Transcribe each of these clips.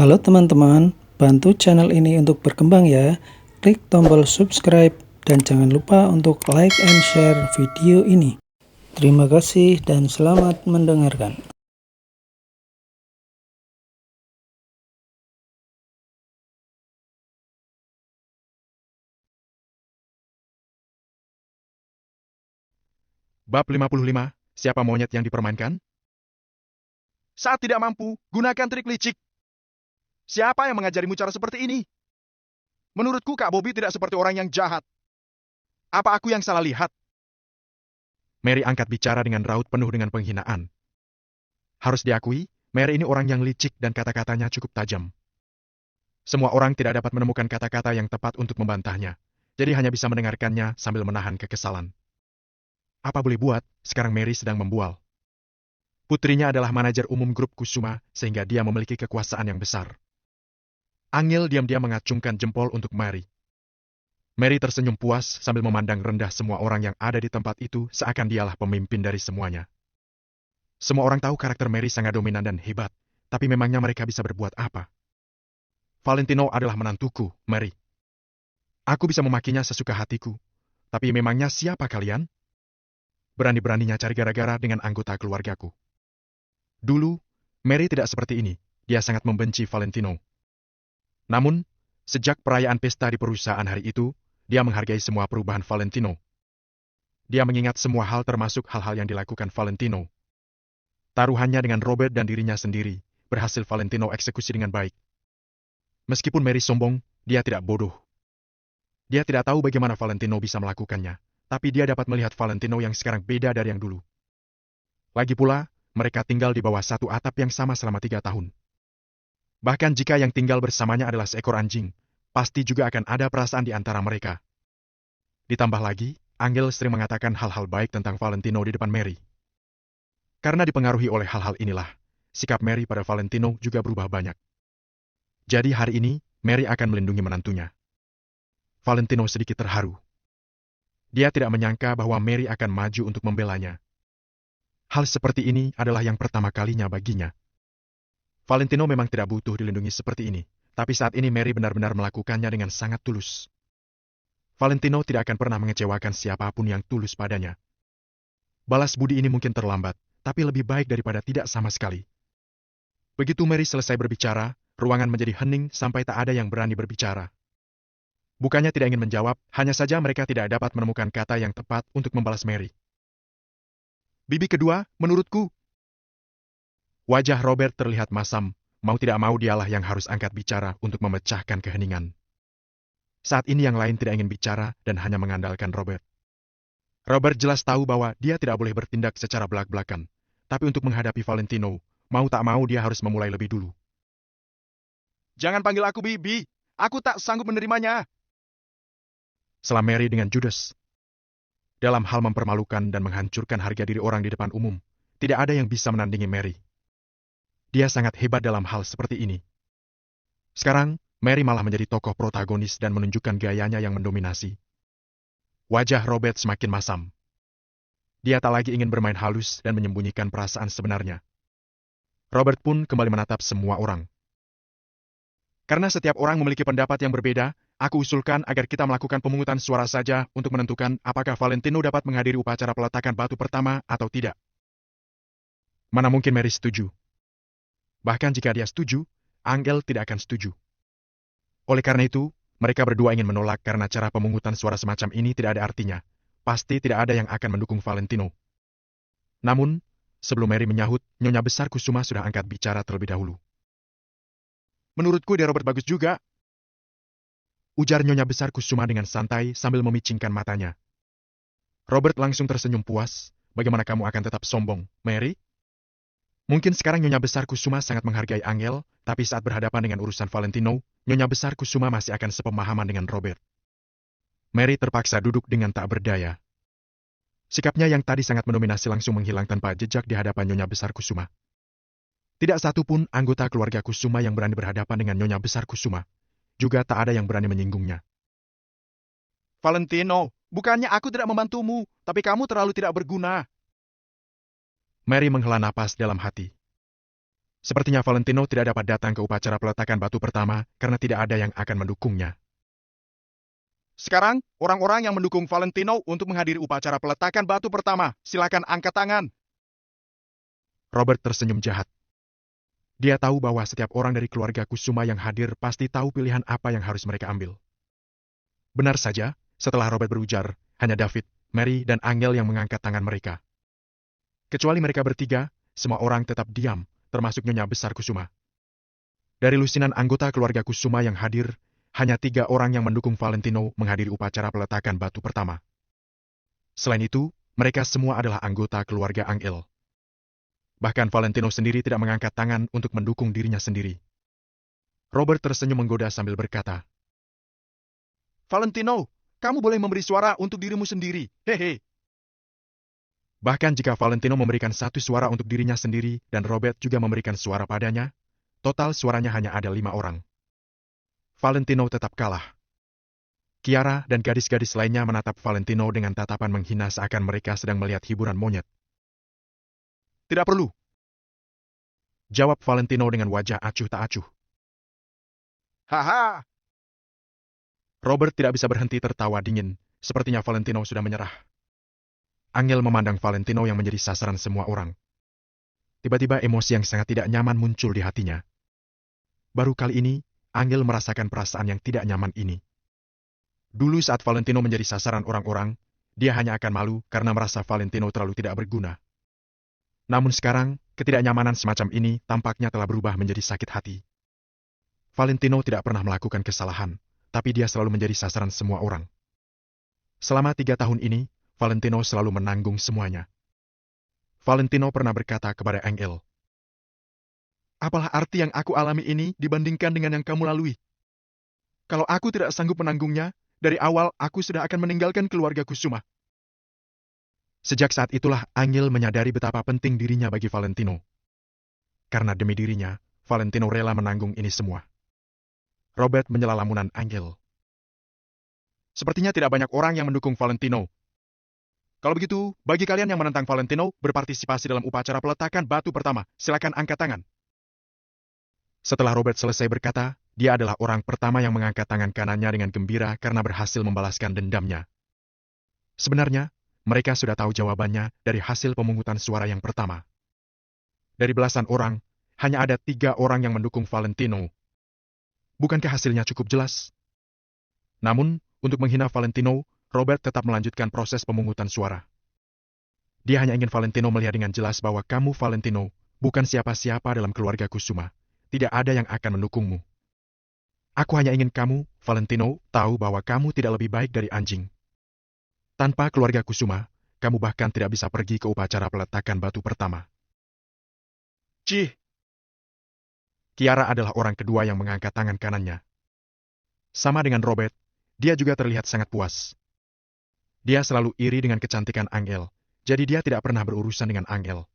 Halo teman-teman, bantu channel ini untuk berkembang ya. Klik tombol subscribe dan jangan lupa untuk like and share video ini. Terima kasih dan selamat mendengarkan. Bab 55, siapa monyet yang dipermainkan? Saat tidak mampu, gunakan trik licik. Siapa yang mengajarimu cara seperti ini? Menurutku Kak Bobby tidak seperti orang yang jahat. Apa aku yang salah lihat? Mary angkat bicara dengan raut penuh dengan penghinaan. Harus diakui, Mary ini orang yang licik dan kata-katanya cukup tajam. Semua orang tidak dapat menemukan kata-kata yang tepat untuk membantahnya, jadi hanya bisa mendengarkannya sambil menahan kekesalan. Apa boleh buat, sekarang Mary sedang membual. Putrinya adalah manajer umum grup Kusuma, sehingga dia memiliki kekuasaan yang besar. Angel diam-diam mengacungkan jempol untuk Mary. Mary tersenyum puas sambil memandang rendah semua orang yang ada di tempat itu seakan dialah pemimpin dari semuanya. Semua orang tahu karakter Mary sangat dominan dan hebat, tapi memangnya mereka bisa berbuat apa? Valentino adalah menantuku, Mary. Aku bisa memakinya sesuka hatiku, tapi memangnya siapa kalian? Berani-beraninya cari gara-gara dengan anggota keluargaku. Dulu, Mary tidak seperti ini, dia sangat membenci Valentino. Namun, sejak perayaan pesta di perusahaan hari itu, dia menghargai semua perubahan Valentino. Dia mengingat semua hal termasuk hal-hal yang dilakukan Valentino. Taruhannya dengan Robert dan dirinya sendiri, berhasil Valentino eksekusi dengan baik. Meskipun Mary sombong, dia tidak bodoh. Dia tidak tahu bagaimana Valentino bisa melakukannya, tapi dia dapat melihat Valentino yang sekarang beda dari yang dulu. Lagi pula, mereka tinggal di bawah satu atap yang sama selama 3 tahun. Bahkan jika yang tinggal bersamanya adalah seekor anjing, pasti juga akan ada perasaan di antara mereka. Ditambah lagi, Angel sering mengatakan hal-hal baik tentang Valentino di depan Mary. Karena dipengaruhi oleh hal-hal inilah, sikap Mary pada Valentino juga berubah banyak. Jadi hari ini, Mary akan melindungi menantunya. Valentino sedikit terharu. Dia tidak menyangka bahwa Mary akan maju untuk membelanya. Hal seperti ini adalah yang pertama kalinya baginya. Valentino memang tidak butuh dilindungi seperti ini, tapi saat ini Mary benar-benar melakukannya dengan sangat tulus. Valentino tidak akan pernah mengecewakan siapapun yang tulus padanya. Balas budi ini mungkin terlambat, tapi lebih baik daripada tidak sama sekali. Begitu Mary selesai berbicara, ruangan menjadi hening sampai tak ada yang berani berbicara. Bukannya tidak ingin menjawab, hanya saja mereka tidak dapat menemukan kata yang tepat untuk membalas Mary. Bibi kedua, menurutku. Wajah Robert terlihat masam, mau tidak mau dialah yang harus angkat bicara untuk memecahkan keheningan. Saat ini yang lain tidak ingin bicara dan hanya mengandalkan Robert. Robert jelas tahu bahwa dia tidak boleh bertindak secara belak-belakan, tapi untuk menghadapi Valentino, mau tak mau dia harus memulai lebih dulu. Jangan panggil aku Bibi, aku tak sanggup menerimanya. Setelah Mary dengan Judas. Dalam hal mempermalukan dan menghancurkan harga diri orang di depan umum, tidak ada yang bisa menandingi Mary. Dia sangat hebat dalam hal seperti ini. Sekarang, Mary malah menjadi tokoh protagonis dan menunjukkan gayanya yang mendominasi. Wajah Robert semakin masam. Dia tak lagi ingin bermain halus dan menyembunyikan perasaan sebenarnya. Robert pun kembali menatap semua orang. Karena setiap orang memiliki pendapat yang berbeda, aku usulkan agar kita melakukan pemungutan suara saja untuk menentukan apakah Valentino dapat menghadiri upacara peletakan batu pertama atau tidak. Mana mungkin Mary setuju? Bahkan jika dia setuju, Angel tidak akan setuju. Oleh karena itu, mereka berdua ingin menolak karena cara pemungutan suara semacam ini tidak ada artinya. Pasti tidak ada yang akan mendukung Valentino. Namun, sebelum Mary menyahut, Nyonya Besar Kusuma sudah angkat bicara terlebih dahulu. Menurutku dia Robert bagus juga. Ujar Nyonya Besar Kusuma dengan santai sambil memicingkan matanya. Robert langsung tersenyum puas. Bagaimana kamu akan tetap sombong, Mary? Mungkin sekarang Nyonya Besar Kusuma sangat menghargai Angel, tapi saat berhadapan dengan urusan Valentino, Nyonya Besar Kusuma masih akan sepemahaman dengan Robert. Mary terpaksa duduk dengan tak berdaya. Sikapnya yang tadi sangat mendominasi langsung menghilang tanpa jejak di hadapan Nyonya Besar Kusuma. Tidak satu pun anggota keluarga Kusuma yang berani berhadapan dengan Nyonya Besar Kusuma. Juga tak ada yang berani menyinggungnya. Valentino, bukannya aku tidak membantumu, tapi kamu terlalu tidak berguna. Mary menghela napas dalam hati. Sepertinya Valentino tidak dapat datang ke upacara peletakan batu pertama karena tidak ada yang akan mendukungnya. Sekarang, orang-orang yang mendukung Valentino untuk menghadiri upacara peletakan batu pertama, silakan angkat tangan. Robert tersenyum jahat. Dia tahu bahwa setiap orang dari keluarga Kusuma yang hadir pasti tahu pilihan apa yang harus mereka ambil. Benar saja, setelah Robert berujar, hanya David, Mary, dan Angel yang mengangkat tangan mereka. Kecuali mereka bertiga, semua orang tetap diam, termasuk Nyonya Besar Kusuma. Dari lusinan anggota keluarga Kusuma yang hadir, hanya 3 orang yang mendukung Valentino menghadiri upacara peletakan batu pertama. Selain itu, mereka semua adalah anggota keluarga Angel. Bahkan Valentino sendiri tidak mengangkat tangan untuk mendukung dirinya sendiri. Robert tersenyum menggoda sambil berkata, Valentino, kamu boleh memberi suara untuk dirimu sendiri, hehe. Bahkan jika Valentino memberikan 1 suara untuk dirinya sendiri dan Robert juga memberikan suara padanya, total suaranya hanya ada 5 orang. Valentino tetap kalah. Kiara dan gadis-gadis lainnya menatap Valentino dengan tatapan menghina seakan mereka sedang melihat hiburan monyet. Tidak perlu. Jawab Valentino dengan wajah acuh tak acuh. Haha. Robert tidak bisa berhenti tertawa dingin, sepertinya Valentino sudah menyerah. Angel memandang Valentino yang menjadi sasaran semua orang. Tiba-tiba emosi yang sangat tidak nyaman muncul di hatinya. Baru kali ini, Angel merasakan perasaan yang tidak nyaman ini. Dulu saat Valentino menjadi sasaran orang-orang, dia hanya akan malu karena merasa Valentino terlalu tidak berguna. Namun sekarang, ketidaknyamanan semacam ini tampaknya telah berubah menjadi sakit hati. Valentino tidak pernah melakukan kesalahan, tapi dia selalu menjadi sasaran semua orang. Selama 3 tahun ini, Valentino selalu menanggung semuanya. Valentino pernah berkata kepada Angel, apalah arti yang aku alami ini dibandingkan dengan yang kamu lalui? Kalau aku tidak sanggup menanggungnya, dari awal aku sudah akan meninggalkan keluarga Kusuma. Sejak saat itulah Angel menyadari betapa penting dirinya bagi Valentino. Karena demi dirinya, Valentino rela menanggung ini semua. Robert menyela lamunan Angel. Sepertinya tidak banyak orang yang mendukung Valentino. Kalau begitu, bagi kalian yang menentang Valentino berpartisipasi dalam upacara peletakan batu pertama, silakan angkat tangan. Setelah Robert selesai berkata, dia adalah orang pertama yang mengangkat tangan kanannya dengan gembira karena berhasil membalaskan dendamnya. Sebenarnya, mereka sudah tahu jawabannya dari hasil pemungutan suara yang pertama. Dari belasan orang, hanya ada 3 orang yang mendukung Valentino. Bukankah hasilnya cukup jelas? Namun, untuk menghina Valentino, Robert tetap melanjutkan proses pemungutan suara. Dia hanya ingin Valentino melihat dengan jelas bahwa kamu, Valentino, bukan siapa-siapa dalam keluarga Kusuma. Tidak ada yang akan mendukungmu. Aku hanya ingin kamu, Valentino, tahu bahwa kamu tidak lebih baik dari anjing. Tanpa keluarga Kusuma, kamu bahkan tidak bisa pergi ke upacara peletakan batu pertama. Cih! Kiara adalah orang kedua yang mengangkat tangan kanannya. Sama dengan Robert, dia juga terlihat sangat puas. Dia selalu iri dengan kecantikan Angel, jadi dia tidak pernah berurusan dengan Angel.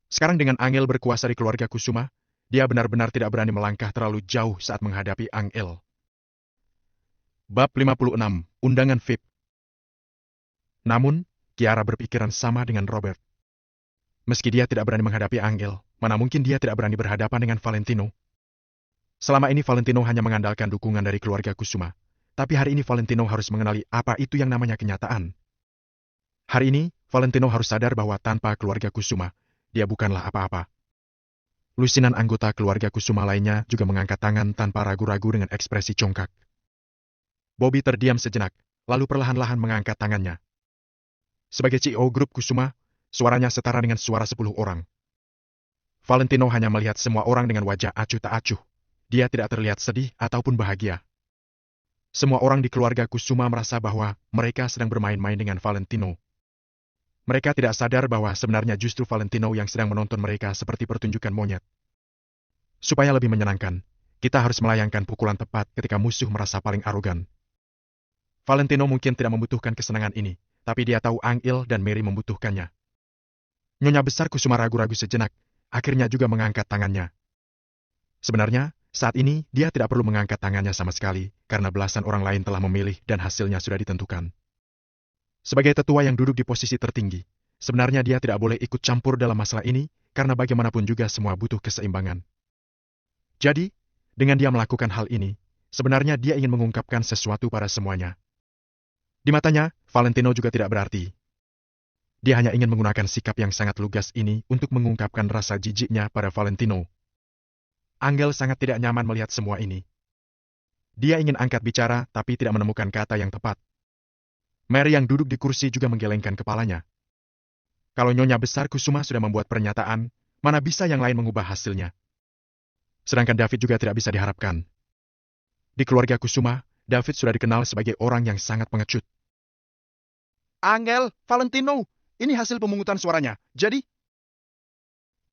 Sekarang dengan Angel berkuasa di keluarga Kusuma, dia benar-benar tidak berani melangkah terlalu jauh saat menghadapi Angel. Bab 56, Undangan VIP. Namun, Kiara berpikiran sama dengan Robert. Meski dia tidak berani menghadapi Angel, mana mungkin dia tidak berani berhadapan dengan Valentino. Selama ini Valentino hanya mengandalkan dukungan dari keluarga Kusuma. Tapi hari ini Valentino harus mengenali apa itu yang namanya kenyataan. Hari ini, Valentino harus sadar bahwa tanpa keluarga Kusuma, dia bukanlah apa-apa. Lusinan anggota keluarga Kusuma lainnya juga mengangkat tangan tanpa ragu-ragu dengan ekspresi congkak. Bobby terdiam sejenak, lalu perlahan-lahan mengangkat tangannya. Sebagai CEO grup Kusuma, suaranya setara dengan suara 10 orang. Valentino hanya melihat semua orang dengan wajah acuh tak acuh. Dia tidak terlihat sedih ataupun bahagia. Semua orang di keluarga Kusuma merasa bahwa mereka sedang bermain-main dengan Valentino. Mereka tidak sadar bahwa sebenarnya justru Valentino yang sedang menonton mereka seperti pertunjukan monyet. Supaya lebih menyenangkan, kita harus melayangkan pukulan tepat ketika musuh merasa paling arogan. Valentino mungkin tidak membutuhkan kesenangan ini, tapi dia tahu Angel dan Mary membutuhkannya. Nyonya Besar Kusuma ragu-ragu sejenak, akhirnya juga mengangkat tangannya. Sebenarnya, saat ini dia tidak perlu mengangkat tangannya sama sekali, karena belasan orang lain telah memilih dan hasilnya sudah ditentukan. Sebagai tetua yang duduk di posisi tertinggi, sebenarnya dia tidak boleh ikut campur dalam masalah ini, karena bagaimanapun juga semua butuh keseimbangan. Jadi, dengan dia melakukan hal ini, sebenarnya dia ingin mengungkapkan sesuatu pada semuanya. Di matanya, Valentino juga tidak berarti. Dia hanya ingin menggunakan sikap yang sangat lugas ini untuk mengungkapkan rasa jijiknya pada Valentino. Angel sangat tidak nyaman melihat semua ini. Dia ingin angkat bicara, tapi tidak menemukan kata yang tepat. Mary yang duduk di kursi juga menggelengkan kepalanya. Kalau Nyonya Besar Kusuma sudah membuat pernyataan, mana bisa yang lain mengubah hasilnya? Sedangkan David juga tidak bisa diharapkan. Di keluarga Kusuma, David sudah dikenal sebagai orang yang sangat pengecut. Angel, Valentino, ini hasil pemungutan suaranya. Jadi?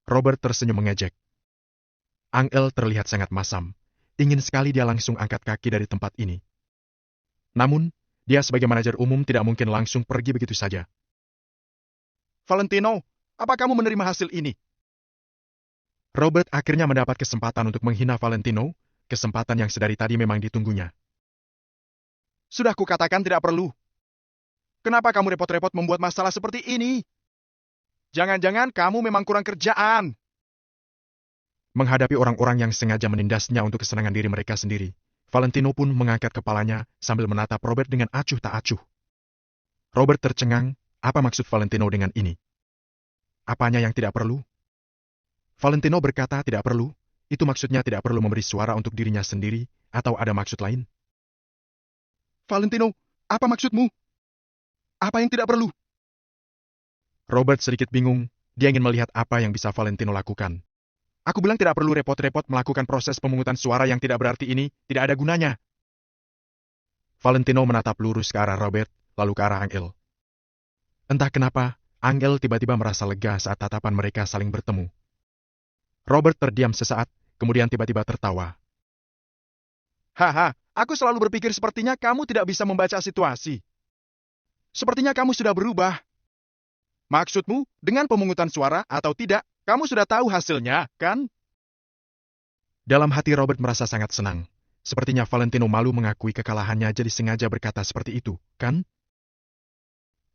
Robert tersenyum mengejek. Angel terlihat sangat masam. Ingin sekali dia langsung angkat kaki dari tempat ini. Namun, dia sebagai manajer umum tidak mungkin langsung pergi begitu saja. Valentino, apa kamu menerima hasil ini? Robert akhirnya mendapat kesempatan untuk menghina Valentino, kesempatan yang sedari tadi memang ditunggunya. Sudah kukatakan tidak perlu. Kenapa kamu repot-repot membuat masalah seperti ini? Jangan-jangan kamu memang kurang kerjaan. Menghadapi orang-orang yang sengaja menindasnya untuk kesenangan diri mereka sendiri, Valentino pun mengangkat kepalanya sambil menatap Robert dengan acuh tak acuh. Robert tercengang, apa maksud Valentino dengan ini? Apanya yang tidak perlu? Valentino berkata tidak perlu, itu maksudnya tidak perlu memberi suara untuk dirinya sendiri, atau ada maksud lain? Valentino, apa maksudmu? Apa yang tidak perlu? Robert sedikit bingung, dia ingin melihat apa yang bisa Valentino lakukan. Aku bilang tidak perlu repot-repot melakukan proses pemungutan suara yang tidak berarti ini, tidak ada gunanya. Valentino menatap lurus ke arah Robert, lalu ke arah Angel. Entah kenapa, Angel tiba-tiba merasa lega saat tatapan mereka saling bertemu. Robert terdiam sesaat, kemudian tiba-tiba tertawa. Haha, aku selalu berpikir sepertinya kamu tidak bisa membaca situasi. Sepertinya kamu sudah berubah. Maksudmu, dengan pemungutan suara atau tidak, kamu sudah tahu hasilnya, kan? Dalam hati Robert merasa sangat senang. Sepertinya Valentino malu mengakui kekalahannya jadi sengaja berkata seperti itu, kan?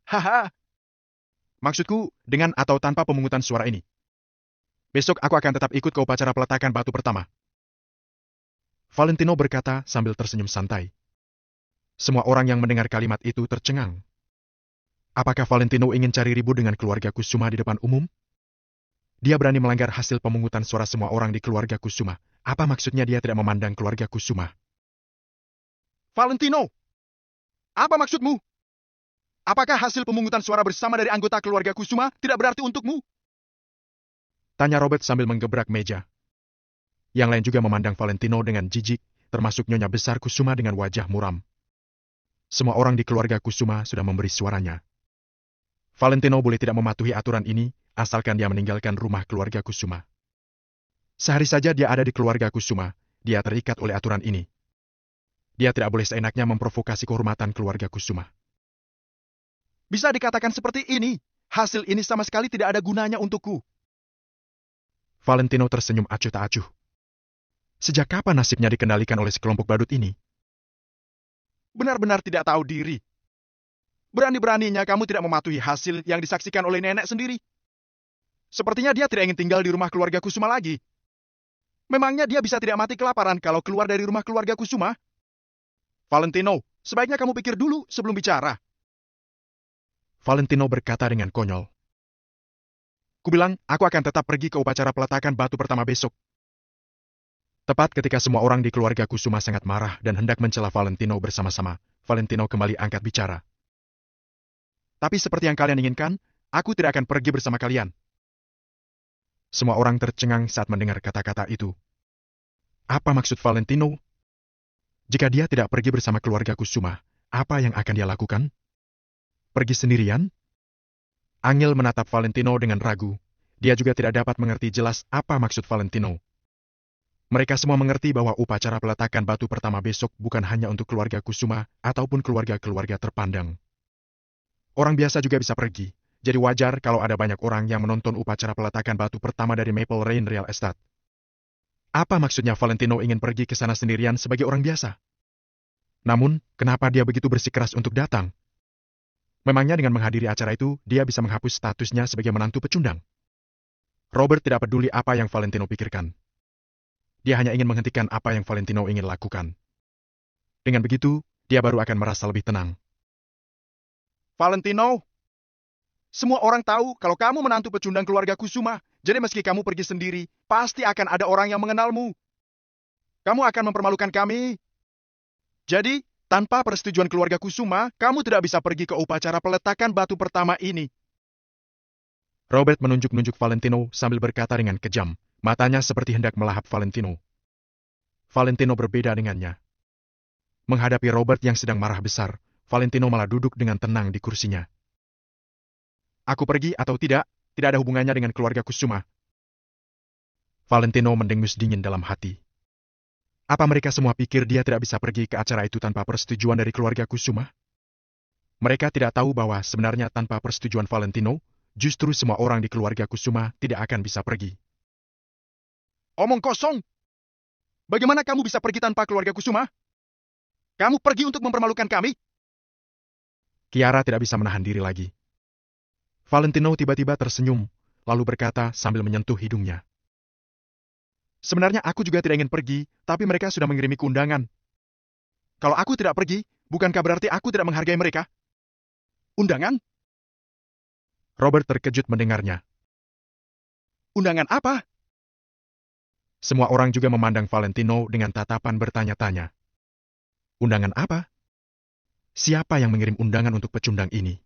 Haha. Maksudku, dengan atau tanpa pemungutan suara ini. Besok aku akan tetap ikut ke upacara peletakan batu pertama. Valentino berkata sambil tersenyum santai. Semua orang yang mendengar kalimat itu tercengang. Apakah Valentino ingin cari ribut dengan keluarga Kusuma di depan umum? Dia berani melanggar hasil pemungutan suara semua orang di keluarga Kusuma. Apa maksudnya dia tidak memandang keluarga Kusuma? Valentino! Apa maksudmu? Apakah hasil pemungutan suara bersama dari anggota keluarga Kusuma tidak berarti untukmu? Tanya Robert sambil menggebrak meja. Yang lain juga memandang Valentino dengan jijik, termasuk Nyonya Besar Kusuma dengan wajah muram. Semua orang di keluarga Kusuma sudah memberi suaranya. Valentino boleh tidak mematuhi aturan ini, asalkan dia meninggalkan rumah keluarga Kusuma. Sehari saja dia ada di keluarga Kusuma, dia terikat oleh aturan ini. Dia tidak boleh seenaknya memprovokasi kehormatan keluarga Kusuma. Bisa dikatakan seperti ini, hasil ini sama sekali tidak ada gunanya untukku. Valentino tersenyum acuh tak acuh. Sejak kapan nasibnya dikendalikan oleh sekelompok badut ini? Benar-benar tidak tahu diri. Berani-beraninya kamu tidak mematuhi hasil yang disaksikan oleh nenek sendiri. Sepertinya dia tidak ingin tinggal di rumah keluarga Kusuma lagi. Memangnya dia bisa tidak mati kelaparan kalau keluar dari rumah keluarga Kusuma? Valentino, sebaiknya kamu pikir dulu sebelum bicara. Valentino berkata dengan konyol. Kubilang, aku akan tetap pergi ke upacara peletakan batu pertama besok. Tepat ketika semua orang di keluarga Kusuma sangat marah dan hendak mencela Valentino bersama-sama, Valentino kembali angkat bicara. Tapi seperti yang kalian inginkan, aku tidak akan pergi bersama kalian. Semua orang tercengang saat mendengar kata-kata itu. Apa maksud Valentino? Jika dia tidak pergi bersama keluarga Kusuma, apa yang akan dia lakukan? Pergi sendirian? Angel menatap Valentino dengan ragu. Dia juga tidak dapat mengerti jelas apa maksud Valentino. Mereka semua mengerti bahwa upacara peletakan batu pertama besok bukan hanya untuk keluarga Kusuma ataupun keluarga-keluarga terpandang. Orang biasa juga bisa pergi, jadi wajar kalau ada banyak orang yang menonton upacara peletakan batu pertama dari Maple Rain Real Estate. Apa maksudnya Valentino ingin pergi ke sana sendirian sebagai orang biasa? Namun, kenapa dia begitu bersikeras untuk datang? Memangnya dengan menghadiri acara itu, dia bisa menghapus statusnya sebagai menantu pecundang? Robert tidak peduli apa yang Valentino pikirkan. Dia hanya ingin menghentikan apa yang Valentino ingin lakukan. Dengan begitu, dia baru akan merasa lebih tenang. Valentino, semua orang tahu kalau kamu menantu pecundang keluarga Kusuma. Jadi meski kamu pergi sendiri, pasti akan ada orang yang mengenalmu. Kamu akan mempermalukan kami. Jadi, tanpa persetujuan keluarga Kusuma, kamu tidak bisa pergi ke upacara peletakan batu pertama ini. Robert menunjuk-nunjuk Valentino sambil berkata dengan kejam. Matanya seperti hendak melahap Valentino. Valentino berbeda dengannya. Menghadapi Robert yang sedang marah besar, Valentino malah duduk dengan tenang di kursinya. Aku pergi atau tidak ada hubungannya dengan keluarga Kusuma. Valentino mendengus dingin dalam hati. Apa mereka semua pikir dia tidak bisa pergi ke acara itu tanpa persetujuan dari keluarga Kusuma? Mereka tidak tahu bahwa sebenarnya tanpa persetujuan Valentino, justru semua orang di keluarga Kusuma tidak akan bisa pergi. Omong kosong! Bagaimana kamu bisa pergi tanpa keluarga Kusuma? Kamu pergi untuk mempermalukan kami? Kiara tidak bisa menahan diri lagi. Valentino tiba-tiba tersenyum, lalu berkata sambil menyentuh hidungnya. Sebenarnya aku juga tidak ingin pergi, tapi mereka sudah mengirimiku undangan. Kalau aku tidak pergi, bukankah berarti aku tidak menghargai mereka? Undangan? Robert terkejut mendengarnya. Undangan apa? Semua orang juga memandang Valentino dengan tatapan bertanya-tanya. Undangan apa? Siapa yang mengirim undangan untuk pecundang ini?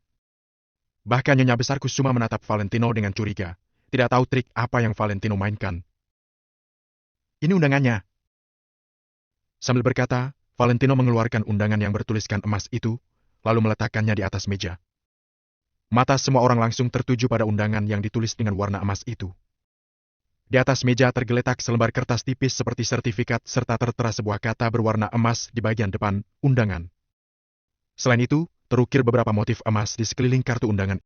Bahkan Nyonya Besar Kusuma menatap Valentino dengan curiga. Tidak tahu trik apa yang Valentino mainkan. Ini undangannya. Sambil berkata, Valentino mengeluarkan undangan yang bertuliskan emas itu, lalu meletakkannya di atas meja. Mata semua orang langsung tertuju pada undangan yang ditulis dengan warna emas itu. Di atas meja tergeletak selembar kertas tipis seperti sertifikat serta tertera sebuah kata berwarna emas di bagian depan undangan. Selain itu, terukir beberapa motif emas di sekeliling kartu undangan